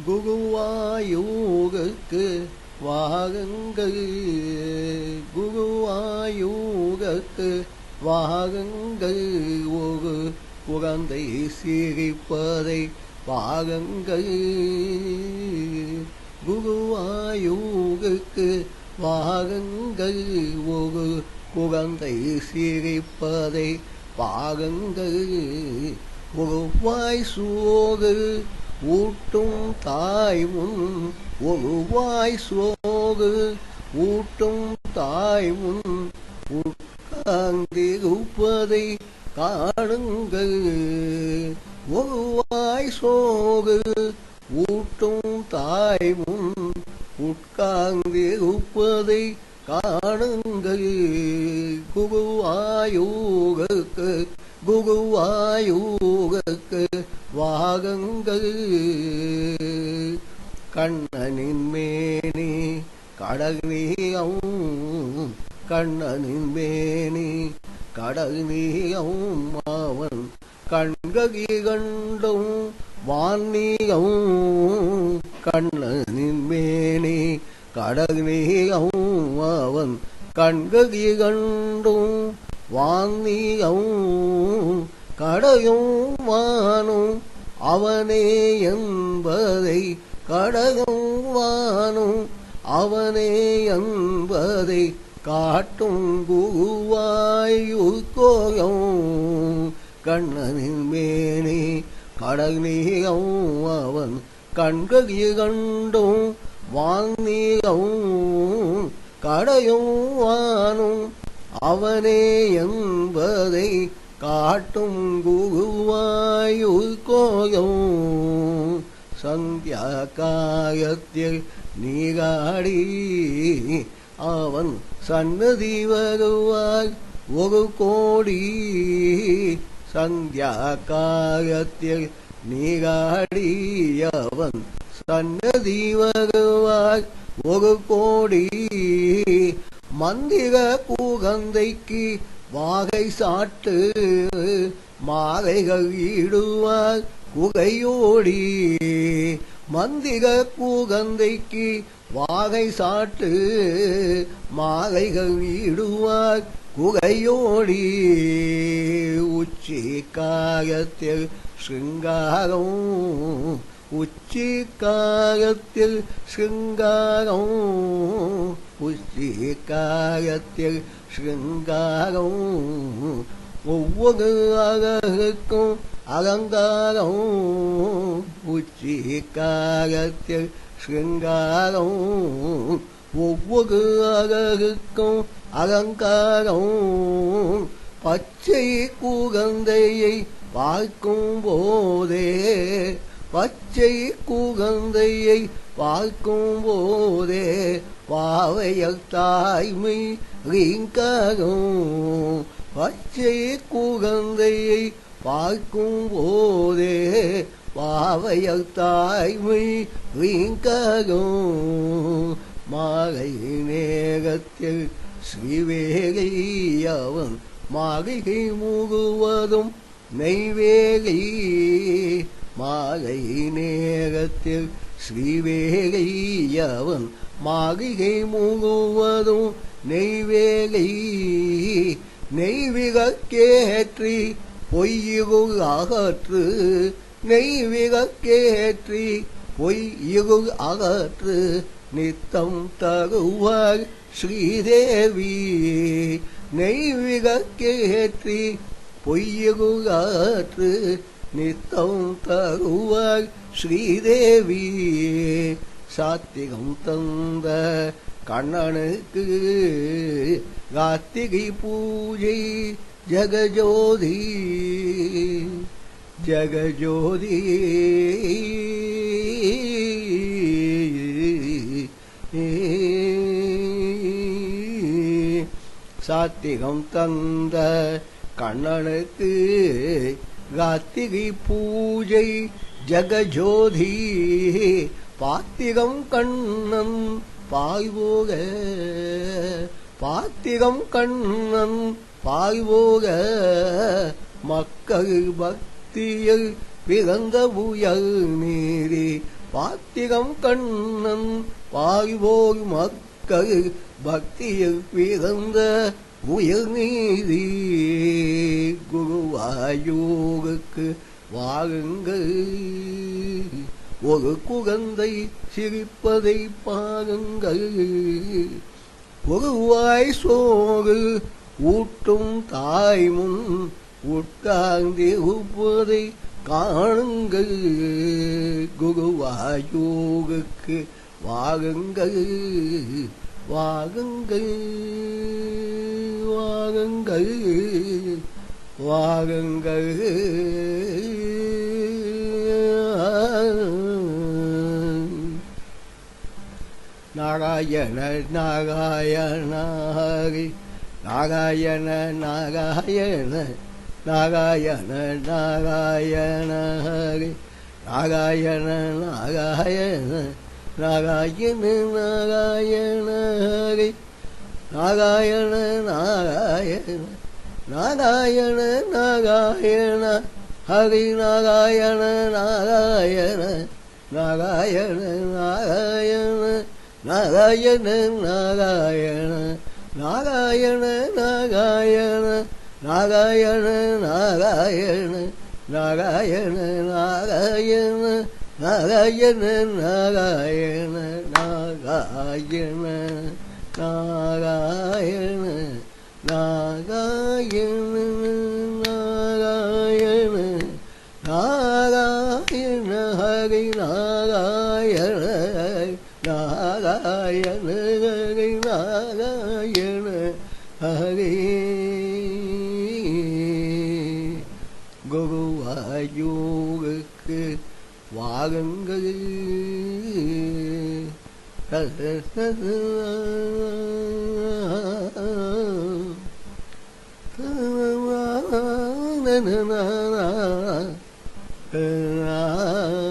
குருவாயூருக்கு வாருங்கள், குருவாயூருக்கு வாருங்கள், ஒரு குழந்தை சிரிப்பதை பாருங்கள். குருவாயூருக்கு வாருங்கள், ஒரு குழந்தை சிரிப்பதை பாருங்கள். ஒரு வாய் சோறு ஊட்டும் தாய் முன், ஒரு வாய் சோறு ஊட்டும் தாய் முன் உட்கார்ந்திருப்பதை காணுங்கள். ஒரு வாய் சோறு ஊட்டும் தாய் முன் உட்கார்ந்திருப்பதை காணுங்கள். குருவாயூருக்கு குருவாயூருக்கு வாருங்கள். கண்ணனின் மேனி கடல் நீரம், கண்ணனின் மேனி கடல் நீரம், அவன் கண்கி கண்டும் வான்மீகம். கண்ணனின் மேனி கடல் நீரம், அவன் கண்கி கண்டும் வான்மீகம். கடையும் வானும் அவனே என்பதை, கடையும் வானும் அவனே என்பதை காட்டும் குருவாயூர்கோயம். கண்ணனின் மேனி கடல் நீரம், அவன் கண்கி கண்டும் வான்மீகம். கடையும் வானும் அவனே என்பதை காட்டும் குருவாயூர்கோயம். சந்தியா காயத்தில் நீராடி அவன் சன்னதி வருவாய் ஒரு கோடி. சந்தியா காயத்தில் நீராடி அவன் சன்னதி வருவாய் ஒரு கோடி. மந்திர குகந்தைக்கு வாகை சாட்டு மாலைகள் இடுவார் குகையோடி. மந்திர குகந்தைக்கு வாகை சாட்டு மாலைகள் இடுவார் குகையோடி. உச்சி காயத்தில் சிங்காரம், உச்சி காயத்தில் சிங்காரம், உச்சி காயத்தில் சிங்காரம். ஒவ்வொரு அழகுக்கும் அலங்காரம், உச்சி காயத்தில் சிங்காரம். ஒவ்வொரு அழகுக்கும் அலங்காரம். பச்சை குழந்தையை பார்க்கும் போதே, பச்சை குழந்தையை பார்க்கும் போதே பாவையல் தாய்மை ரீங்காரம். பச்சை குழந்தையை பார்க்கும் போதே பாவையல் தாய்மை ரீங்காரம். மாலை நேரத்தில் ஸ்ரீவேலை அவன் மாளிகை முழுவதும் நெய்வேலி. மாலை நேரத்தில் ஸ்ரீவேலை அவன் மாளிகை முழுவதும் நெய்வேலி. நெய்விளக்கேற்றி பொய்யிருள் அகற்று, நெய்விளக்கேற்றி பொய்யிருள் அகற்று நித்தம் தருவார் ஸ்ரீதேவி. நெய்விளக்கேற்றி பொய்யிருள் அகற்று நித்தம் தருவார் ஸ்ரீதேவி. சாத்திரம் தந்த கண்ணனுக்கு கார்த்திகை பூஜை ஜெகஜோதி, ஜெகஜோதி. சாத்திரம் தந்த கண்ணனுக்கு கார்த்திகை பூஜை ஜெகஜோதி. பாத்திரம் கண்ணன் பாய்வோக, பாத்திரம் கண்ணன் பாய்வோக மக்கள் பக்தியில் பிறந்த உயர் நீதி பாத்திரம் கண்ணன் பாய்வோர் மக்கள் பக்தியில் பிறந்த உயர் நீதி குருவாயூருக்கு வாருங்கள் ஒரு குழந்தை சிரிப்பதை பாருங்கள் ஒருவாய் சோறு ஊட்டும் தாய் முன் உட்கார்ந்திருப்பதை காணுங்கள் குருவாயூருக்கு வாருங்கள் வாருங்கள் வாருங்கள் வாருங்கள் நாராயண நாராயண ஹரி நாராயண நாராயண நாராயண நாராயண ஹரி நாராயண நாராயண நாராயண நாராயண ஹரி நாராயண நாராயண நாராயண நாராயண ஹரி நாராயண நாராயண நாராயண நாராயண நாராயண நாராயண நாராயண நாராயண நாராயண நாராயண நாராயண நாராயண நாராயண நாராயண நாராயண நாராயண நாராயண நாராயண நாராயண ஹரி நாராயண நாராயண ஹரி நாராயண ஹரி குருவாயூருக்கு வாருங்கள் na na na na